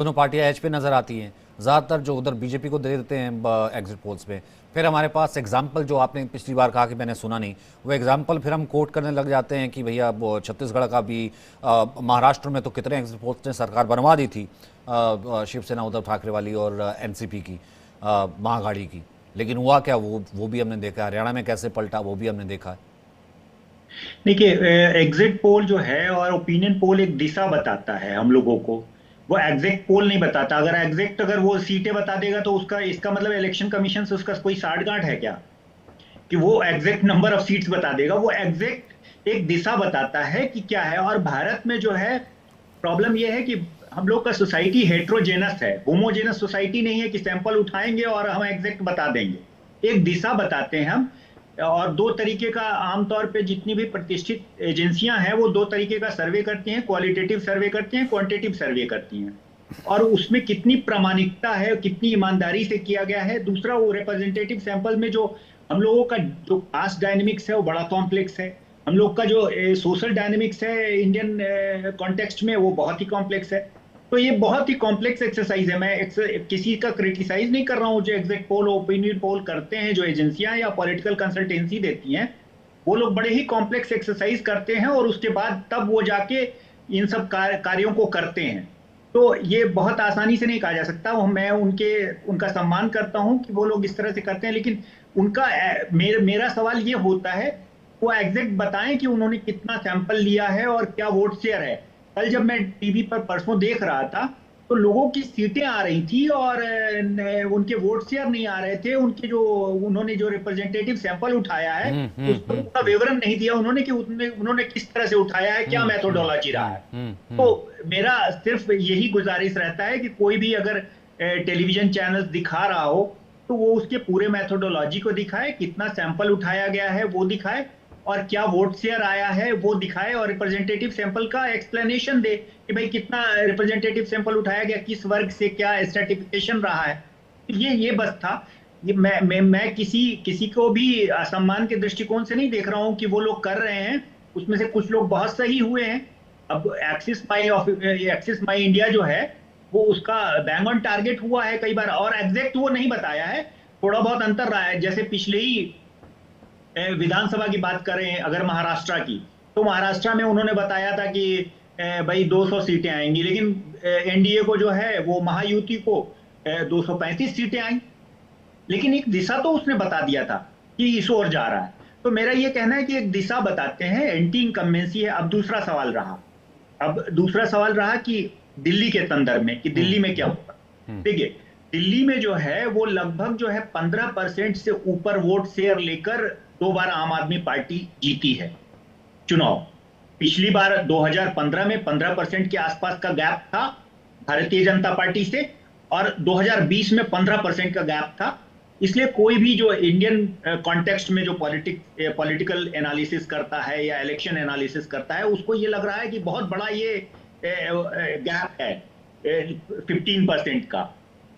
दोनों पार्टियां एज पे नज़र आती हैं, ज़्यादातर जो उधर बीजेपी को दे देते हैं एग्जिट पोल्स में। फिर हमारे पास एग्जाम्पल जो आपने पिछली बार कहा कि मैंने सुना नहीं, वो एग्जाम्पल फिर हम कोट करने लग जाते हैं कि भैया वो छत्तीसगढ़ का भी, महाराष्ट्र में तो कितने एग्जिट पोल्स ने सरकार बनवा दी थी, शिवसेना उद्धव ठाकरे वाली और एनसीपी की, महागाड़ी की। लेकिन हुआ क्या, वो भी हमने देखा। हरियाणा में कैसे पलटा वो भी हमने देखा है। देखिए, एग्जिट पोल जो है और ओपिनियन पोल एक दिशा बताता है हम लोगों को। वो एग्जैक्ट पोल नहीं बताता। अगर वो सीटें बता देगा तो उसका इसका मतलब इलेक्शन कमीशन से उसका कोई साठगांठ है क्या कि वो एग्जैक्ट नंबर ऑफ सीट्स बता देगा। वो एग्जैक्ट एक दिशा बताता है कि क्या है। और भारत में जो है प्रॉब्लम ये है कि हम लोग का सोसाइटी हेट्रोजेनस है, होमोजेनस सोसाइटी नहीं है कि सैंपल उठाएंगे और हम एग्जैक्ट बता देंगे। एक दिशा बताते हैं हम। और दो तरीके का आमतौर पे जितनी भी प्रतिष्ठित एजेंसियां हैं वो दो तरीके का सर्वे करती हैं, क्वालिटेटिव सर्वे करती हैं, क्वांटिटेटिव सर्वे करती हैं। और उसमें कितनी प्रामाणिकता है, कितनी ईमानदारी से किया गया है। दूसरा, वो रिप्रेजेंटेटिव सैंपल में जो हम लोगों का जो कास्ट डायनेमिक्स है वो बड़ा कॉम्प्लेक्स है। हम लोग का जो सोशल डायनेमिक्स है इंडियन कॉन्टेक्स्ट में वो बहुत ही कॉम्प्लेक्स है। तो ये बहुत ही कॉम्प्लेक्स एक्सरसाइज है। मैं किसी का क्रिटिसाइज नहीं कर रहा हूँ जो एग्जिट पोल ओपिनियन पोल करते हैं, जो एजेंसियां या पॉलिटिकल कंसल्टेंसी देती हैं। वो लोग बड़े ही कॉम्प्लेक्स एक्सरसाइज करते हैं और उसके बाद तब वो जाके इन सब कार्यों को करते हैं। तो ये बहुत आसानी से नहीं कहा जा सकता। मैं उनका सम्मान करता हूं कि वो लोग इस तरह से करते हैं, लेकिन मेरा सवाल ये होता है वो एग्जैक्ट बताएं कि उन्होंने कितना सैंपल लिया है और क्या वोट शेयर है। कल जब मैं टीवी पर परसों देख रहा था तो लोगों की सीटें आ रही थी और उनके वोट शेयर नहीं आ रहे थे। उन्होंने जो रिप्रेजेंटेटिव सैंपल उठाया है उसका पूरा विवरण नहीं दिया उन्होंने कि उन्होंने किस तरह से उठाया है, क्या मेथोडोलॉजी रहा है। तो मेरा सिर्फ यही गुजारिश रहता है कि कोई भी अगर टेलीविजन चैनल दिखा रहा हो तो वो उसके पूरे मेथोडोलॉजी को दिखाए, कितना सैंपल उठाया गया है वो दिखाए, और क्या वोट शेयर आया है वो दिखाए, और रिप्रेजेंटेटिव सैंपल का एक्सप्लेनेशन दे कि भाई कितना रिप्रेजेंटेटिव सैंपल उठाया गया, किस वर्ग से क्या स्ट्रेटिफिकेशन रहा है। ये बस था। ये मैं किसी को भी असम्मान के दृष्टिकोण से नहीं देख रहा हूं कि वो लोग कर रहे हैं। उसमें से कुछ लोग बहुत सही हुए हैं। अब एक्सिस माई इंडिया जो है वो उसका बैंग ऑन टारगेट हुआ है कई बार, और एग्जैक्ट वो नहीं बताया है। थोड़ा बहुत अंतर रहा है। जैसे पिछले ही विधानसभा की बात करें अगर महाराष्ट्र की, तो महाराष्ट्र में उन्होंने बताया था कि भाई 200 सीटें आएंगी, लेकिन एनडीए को जो है वो महायुति को 235 सीटें आई। लेकिन एक दिशा तो उसने बता दिया था कि इस ओर जा रहा है। तो मेरा ये कहना है कि एक दिशा बताते हैं, एंटी इनकम्बेंसी है। अब दूसरा सवाल रहा कि दिल्ली के संदर्भ में कि दिल्ली में क्या होगा। देखिए, दिल्ली में जो है वो लगभग जो है 15% से ऊपर वोट शेयर लेकर 2 बार आम आदमी पार्टी जीती है चुनाव। पिछली बार 2015 में 15% के आसपास का गैप था भारतीय जनता पार्टी से, और 2020 में 15% का गैप था। इसलिए कोई भी जो इंडियन कॉन्टेक्स्ट में जो पॉलिटिकल एनालिसिस करता है या इलेक्शन एनालिसिस करता है उसको ये लग रहा है कि बहुत बड़ा ये गैप है 15% का।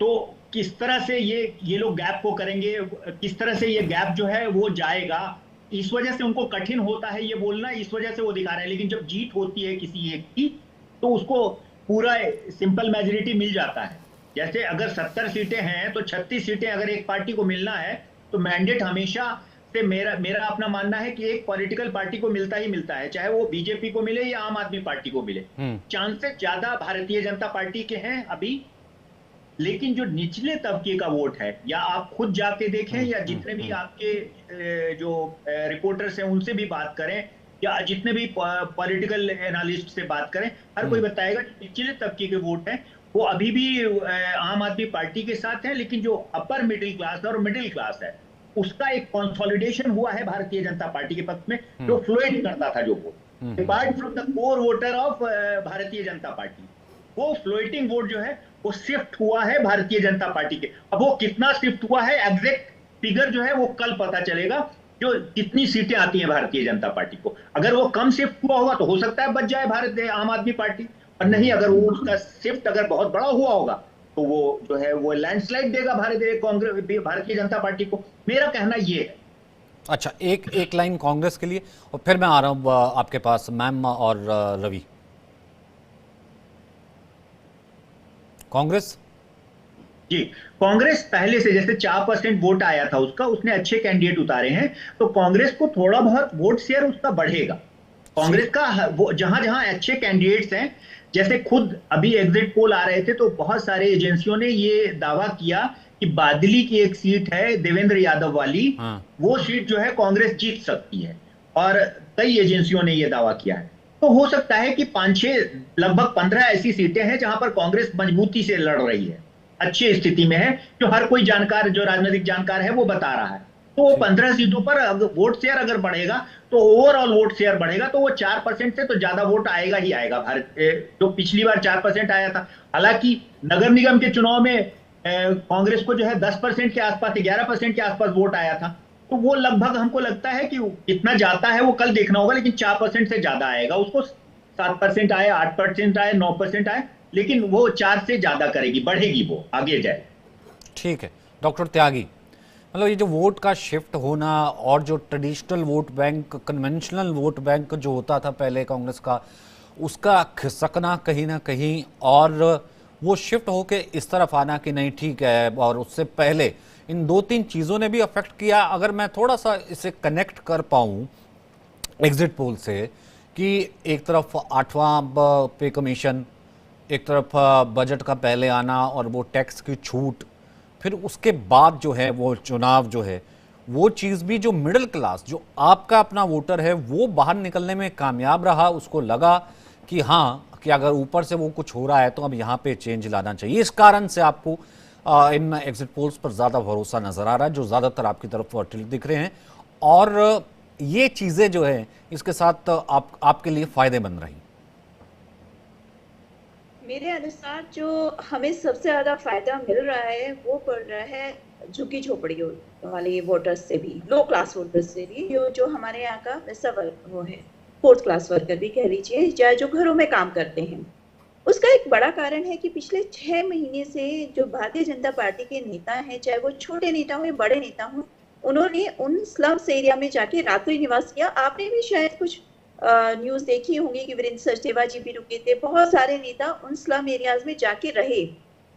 तो किस तरह से ये लोग गैप को करेंगे, किस तरह से ये गैप जो है वो जाएगा, इस वजह से उनको कठिन होता है ये बोलना, इस वजह से वो दिखा रहे हैं। लेकिन जब जीत होती है किसी एक की तो उसको पूरा सिंपल मेजोरिटी मिल जाता है। जैसे अगर 70 सीटें हैं तो 36 सीटें अगर एक पार्टी को मिलना है तो मैंडेट हमेशा से मेरा अपना मानना है कि एक पॉलिटिकल पार्टी को मिलता ही मिलता है, चाहे वो बीजेपी को मिले या आम आदमी पार्टी को मिले। चांसेस ज्यादा भारतीय जनता पार्टी के हैं अभी। लेकिन जो निचले तबके का वोट है, या आप खुद जाके देखें या जितने भी आपके जो रिपोर्टर्स हैं उनसे भी बात करें, या जितने भी पॉलिटिकल एनालिस्ट से बात करें, हर कोई बताएगा कि निचले तबके के वोट हैं वो अभी भी आम आदमी पार्टी के साथ है। लेकिन जो अपर मिडिल क्लास और मिडिल क्लास है उसका एक कंसोलिडेशन हुआ है भारतीय जनता पार्टी के पक्ष में, जो फ्लोएट करता था जो vote apart from the core voter of Bharatiya Janata party. वो फ्लोटिंग वोट जो है वो शिफ्ट हुआ है भारतीय जनता पार्टी के। अब वो कितना शिफ्ट हुआ है एग्जैक्ट फिगर जो है वो कल पता चलेगा, जो कितनी सीटें आती हैं भारतीय जनता पार्टी को। अगर वो कम शिफ्ट हुआ होगा तो हो सकता है बच जाए भारत आम आदमी पार्टी, और नहीं अगर वो उसका शिफ्ट अगर बहुत बड़ा हुआ होगा तो वो जो है वो लैंडस्लाइड देगा भारतीय जनता पार्टी को। मेरा कहना ये है। अच्छा, एक एक लाइन कांग्रेस के लिए और फिर मैं आ रहा हूँ आपके पास मैम और रवि। कांग्रेस? जी, कांग्रेस पहले से जैसे 4% वोट आया था उसका, उसने अच्छे कैंडिडेट उतारे हैं, तो कांग्रेस को थोड़ा बहुत वोट शेयर उसका बढ़ेगा। जी। कांग्रेस का वो जहां जहां अच्छे कैंडिडेट्स हैं, जैसे खुद अभी एग्जिट पोल आ रहे थे तो बहुत सारे एजेंसियों ने ये दावा किया कि बादली की एक सीट है देवेंद्र यादव वाली, हाँ। वो सीट जो है कांग्रेस जीत सकती है, और कई एजेंसियों ने ये दावा किया है। तो हो सकता है कि 5-6, लगभग 15 ऐसी सीटें हैं जहां पर कांग्रेस मजबूती से लड़ रही है, अच्छी स्थिति में है, जो हर कोई जानकार, जो राजनीतिक जानकार है वो बता रहा है। तो वो ठीक। 15 सीटों पर वोट शेयर अगर बढ़ेगा, तो ओवरऑल वोट शेयर बढ़ेगा, तो वो 4% से तो ज्यादा वोट आएगा ही आएगा भारत, जो पिछली बार 4% आया था। हालांकि नगर निगम के चुनाव में कांग्रेस को जो है 10% के आसपास, 11% के आसपास वोट आया था। तो वो लगभग हमको लगता है कि कितना जाता है वो कल देखना होगा, लेकिन 4% से ज्यादा आएगा उसको। 7% आए, 8% आए, 9% आए, लेकिन वो 4 से ज्यादा करेगी, बढ़ेगी, वो आगे जाए। ठीक है। डॉक्टर त्यागी, मतलब ये जो वोट का शिफ्ट होना और जो traditional vote bank, conventional vote bank जो होता था पहले कांग्रेस का, उसका खिसकना कहीं ना कहीं, और वो शिफ्ट होके इस तरफ आना कि नहीं ठीक है, और उससे पहले इन दो तीन चीज़ों ने भी अफेक्ट किया। अगर मैं थोड़ा सा इसे कनेक्ट कर पाऊँ एग्जिट पोल से, कि एक तरफ 8वां पे कमीशन, एक तरफ बजट का पहले आना और वो टैक्स की छूट, फिर उसके बाद जो है वो चुनाव जो है, वो चीज़ भी जो मिडिल क्लास, जो आपका अपना वोटर है, वो बाहर निकलने में कामयाब रहा। उसको लगा कि हाँ, कि अगर ऊपर से वो कुछ हो रहा है तो अब यहाँ पे चेंज लाना चाहिए। इस कारण से आपको इन एग्जिट पोल्स पर ज़्यादा भरोसा नज़र आ रहा है, जो ज़्यादातर आपकी तरफ टिल्ट दिख रहे हैं। और ये चीज़ें जो है इसके साथ आपके लिए फ़ायदेमंद रही। मेरे अनुसार जो हमें सबसे ज्यादा फायदा मिल रहा है वो पड़ रहा है झुग्गी झोपड़ियों वाले वोटर्स से भी, लो क्लास वोटर्स से भी, जो हमारे यहाँ का वैसा वर्ग वो है, फोर्थ क्लास वर्कर भी कह लीजिए, चाहे जो घरों में काम करते हैं। उसका एक बड़ा कारण है कि पिछले 6 महीने से जो भारतीय जनता पार्टी के नेता हैं, चाहे वो छोटे नेता हो या बड़े नेता हो, उन्होंने उन स्लम्स एरिया में जाके रात्रि निवास किया। आपने भी शायद कुछ न्यूज देखी होंगी कि वीरेंद्र सचदेवा जी भी रुके थे, बहुत सारे नेता उन स्लम एरियाज में जाके रहे,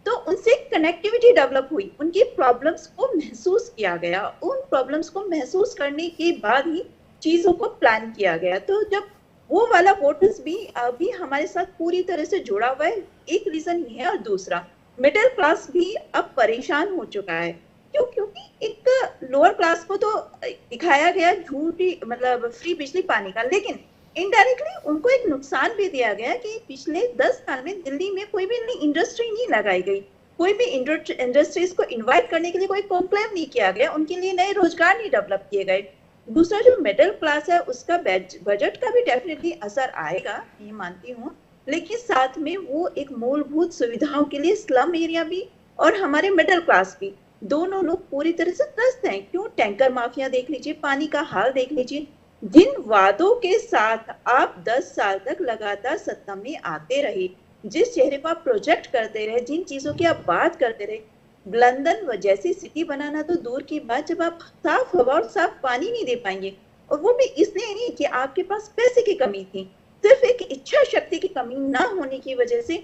तो उनसे कनेक्टिविटी डेवलप हुई, उनकी प्रॉब्लम्स को महसूस किया गया, उन प्रॉब्लम्स को महसूस करने के बाद ही चीजों को प्लान किया गया। तो जब वो वाला वोटर्स भी अभी हमारे साथ पूरी तरह से जुड़ा हुआ है, एक रीजन ये है। और दूसरा, मिडिल क्लास भी अब परेशान हो चुका है। क्यों? क्योंकि एक लोअर क्लास को तो दिखाया गया झूठी, मतलब फ्री बिजली पानी का, लेकिन इनडायरेक्टली उनको एक नुकसान भी दिया गया कि पिछले 10 साल में दिल्ली में कोई भी नई इंडस्ट्री नहीं लगाई गई, कोई भी इंडस्ट्रीज को इनवाइट करने के लिए कोई कॉन्क्लेव नहीं किया गया, उनके लिए नए रोजगार नहीं डेवलप किए गए। दूसरा, जो मिडिल क्लास है उसका बजट का भी डेफिनेटली असर आएगा, ये मानती हूँ, लेकिन साथ में वो एक मूलभूत सुविधाओं के लिए स्लम एरिया भी और हमारे मिडिल क्लास भी, दोनों लोग पूरी तरह से त्रस्त हैं। क्यों? टैंकर माफिया देख लीजिए, पानी का हाल देख लीजिए, जिन वादों के साथ आप 10 साल तक लगातार सत्ता में आते रहे, जिस चेहरे पर आप प्रोजेक्ट करते रहे, जिन चीजों की आप बात करते रहे, लंदन जैसी सिटी बनाना तो दूर की बात, जब आप साफ हवा और साफ पानी नहीं दे पाएंगे, और वो भी इसलिए नहीं कि आपके पास पैसे की कमी थी, सिर्फ एक इच्छा शक्ति की कमी ना होने की वजह से,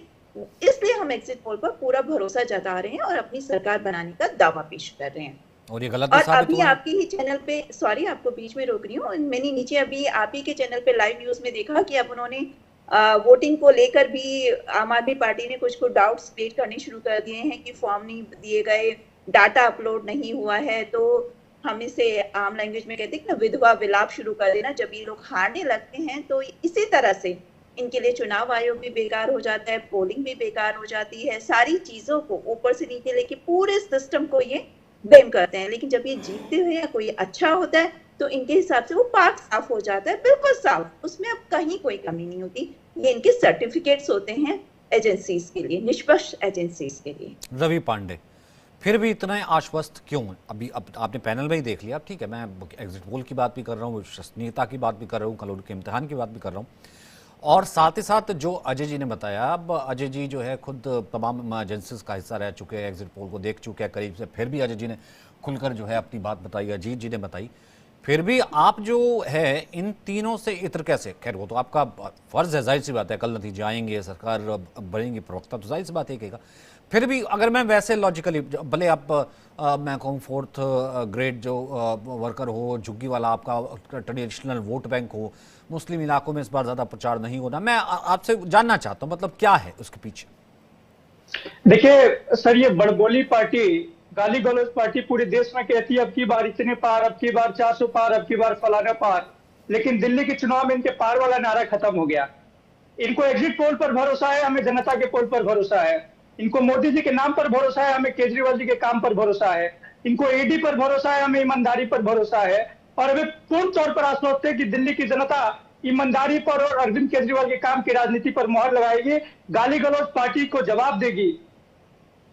इसलिए हम एग्जिट पोल पर पूरा भरोसा जता रहे हैं और अपनी सरकार बनाने का दावा पेश कर रहे हैं। और ये गलत भी और साबित अभी हुआ है। आपके ही चैनल पे, सॉरी आपको बीच में रोक रही हूँ, मैंने नीचे अभी आप ही के चैनल पे लाइव न्यूज में देखा कि अब उन्होंने वोटिंग को लेकर भी आम आदमी पार्टी ने कुछ कुछ डाउट्स क्रिएट करने शुरू कर दिए हैं कि फॉर्म नहीं दिए गए, डाटा अपलोड नहीं हुआ है, तो हम इसे आम लैंग्वेज में कहते हैं ना, विधवा विलाप शुरू कर देना। जब ये लोग हारने लगते हैं तो इसी तरह से इनके लिए चुनाव आयोग भी बेकार हो जाता है, पोलिंग भी बेकार हो जाती है, सारी चीजों को ऊपर से नीचे लेके पूरे सिस्टम को ये ब्लेम करते हैं। लेकिन जब ये जीतते हुए या कोई अच्छा होता है तो इनके हिसाब से वो पार्क साफ हो जाता है, बिल्कुल साफ, उसमें अब कहीं कोई कमी नहीं होती। ये इनके सर्टिफिकेट्स होते हैं एजेंसीज के लिए, निष्पक्ष एजेंसीज के लिए। रवि पांडे, फिर भी इतना आश्वस्त क्यों है? अभी अब आपने पैनल में ही देख लिया, ठीक है, मैं एग्जिट पोल की बात भी कर रहा हूँ, विश्वसनीयता की बात भी कर रहा हूँ, कल के इम्तिहान की बात भी कर रहा हूँ, और साथ ही साथ जो अजय जी ने बताया, अब अजय जी जो है खुद तमाम एजेंसीज का हिस्सा रह चुके हैं, एग्जिट पोल को देख चुके हैं करीब से, फिर भी अजय जी ने खुलकर जो है अपनी बात बताई, अजीत जी ने बताई। फिर भी आप जो है इन तीनों से इतर कैसे? खैर वो तो आपका फर्ज है, जाहिर सी बात है, कल नतीजे आएंगे, सरकार बढ़ेंगी, प्रवक्ता तो जाहिर सी बात है कहेगा, फिर भी अगर मैं वैसे लॉजिकली, भले आप मैं कहूँ फोर्थ ग्रेड जो वर्कर हो, झुग्गी वाला आपका ट्रेडिशनल वोट बैंक हो, मुस्लिम इलाकों में इस बार ज़्यादा प्रचार नहीं होना, मैं आपसे जानना चाहता हूँ मतलब क्या है उसके पीछे? देखिए सर, ये बड़बोली पार्टी, गाली गलौज पार्टी पूरे देश में कहती है अब की बार इतने पार, अब की बार 400 पार, अब की बार फलाना पार, लेकिन दिल्ली के चुनाव में इनके पार वाला नारा खत्म हो गया। इनको एग्जिट पोल पर भरोसा है, हमें जनता के पोल पर भरोसा है। इनको मोदी जी के नाम पर भरोसा है, हमें केजरीवाल जी के काम पर भरोसा है। इनको ईडी पर भरोसा है, हमें ईमानदारी पर भरोसा है। और हमें पूर्ण तौर पर आश्वस्त है कि दिल्ली की जनता ईमानदारी पर और अरविंद केजरीवाल के काम की राजनीति पर मोहर लगाएगी, गाली गलौज पार्टी को जवाब देगी।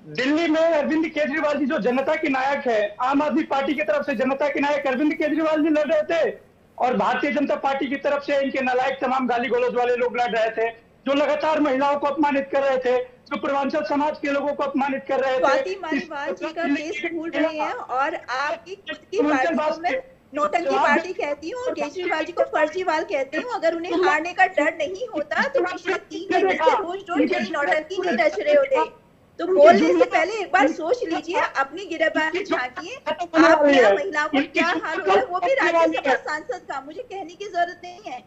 दिल्ली में अरविंद केजरीवाल जी जो जनता के नायक है, आम आदमी पार्टी की तरफ से जनता के नायक अरविंद केजरीवाल जी लड़ रहे थे, और भारतीय जनता पार्टी की तरफ से इनके नालायक तमाम गाली गलौज वाले लोग लड़ रहे थे, जो लगातार महिलाओं को अपमानित कर रहे थे, जो पूर्वांचल समाज के लोगों को अपमानित कर रहे थे। स्वाति मालीवाल जी का केस भूल रहे हैं, और आपकी खुद की पार्टी को मैं नौटंकी पार्टी कहती हूँ और केजरीवाल जी को फर्जीवाल कहती हूँ। अगर उन्हें हारने का डर नहीं होता तो पिछले 3 महीने से रोज यही नौटंकी नहीं रच रहे होते। तो बोलने से पहले एक बार सोच लीजिए, अपनी गिरफ्तारी झांकिए, आपके यहाँ महिलाओं को क्या हाल हो रहा है वो भी राज्यसभा सांसद का, मुझे कहने की जरूरत नहीं है।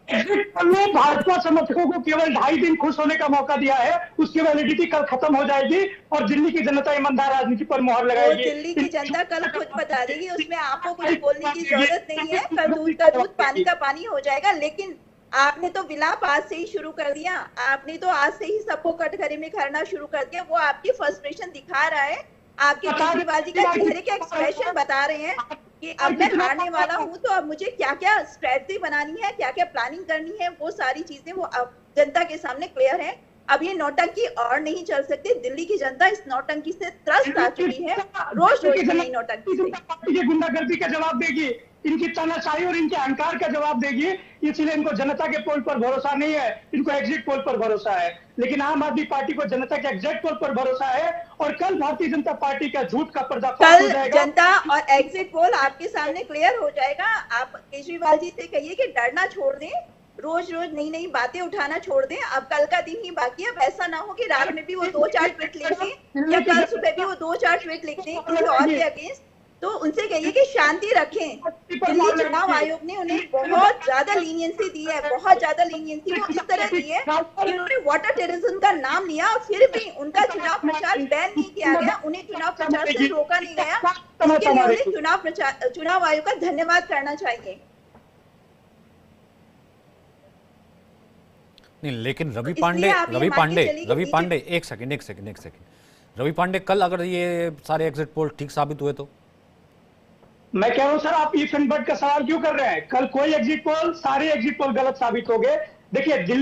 भाजपा समर्थकों को केवल 2.5 दिन खुश होने का मौका दिया है, उसकी वैलिडिटी कल खत्म हो जाएगी और दिल्ली की जनता ईमानदार राजनीति पर मोहर लगाएगी। दिल्ली की जनता कल खुद बता देगी, उसमें आपको कुछ बोलने की जरूरत नहीं है। कल दूध का दूध पानी का पानी हो जाएगा। लेकिन आपने तो विलाप आज से ही शुरू कर दिया, आपने तो आज से ही सबको कटघरे में करना शुरू कर दिया। वो आपकी फ्रस्ट्रेशन दिखा रहा है, आपके केजरीवाल जी का चेहरे के एक्सप्रेशन बता रहे हैं कि अब मैं हारने वाला हूं, तो अब मुझे क्या क्या स्ट्रेटजी बनानी है, क्या क्या प्लानिंग करनी है, वो सारी चीजें वो अब जनता के सामने क्लियर है। अब ये नौटंकी और नहीं चल सकती। दिल्ली की जनता इस नौटंकी से त्रस्त आ चुकी है, रोज रोज नई नौटंकी से। गुंडागर्दी का जवाब देगी, इनकी तानाशाही और इनके अहंकार का जवाब देगी। इसलिए इनको जनता के पोल पर भरोसा नहीं है, इनको एग्जिट पोल पर भरोसा है। लेकिन आम आदमी पार्टी को जनता के एग्जिट पोल पर भरोसा है, और कल भारतीय जनता पार्टी का झूठ का पर्दाफाश हो जाएगा। कल जनता और एग्जिट पोल आपके सामने क्लियर हो जाएगा। आप केजरीवाल जी से कहिए कि डरना छोड़ दें, रोज रोज नई नई बातें उठाना छोड़ दें। अब कल का दिन ही बाकी है, वैसा ना हो कि रात में भी वो 2-4 ट्वीट लिख दें या कल सुबह भी वो 2-4 ट्वीट लिख दें किसी और के अगेंस्ट। तो उनसे कहिए कि शांति रखें। दिल्ली चुनाव आयोग ने उन्हें बहुत ज्यादा लीनियंसी दी है, बहुत ज्यादा लीनियंसी वो इस तरह दी है कि उन्होंने वाटर टेररिज्म का नाम लिया और फिर भी उनका चुनाव प्रचार बैन नहीं किया गया, उन्हें चुनाव प्रचार से रोका नहीं गया। इसके लिए उन्हें चुनाव आयोग का धन्यवाद करना चाहिए। नहीं, लेकिन रवि पांडे एक सेकंड रवि पांडे, कल अगर ये सारे एग्जिट पोल ठीक साबित हुए तो? मैं कह रहा हूं सर, आप इफ एंड बट का सवाल क्यों कर रहे हैं? कल कोई एग्जिट पोल, सारे एग्जिट पोल गलत साबित हो गए। देखिए दिल्ली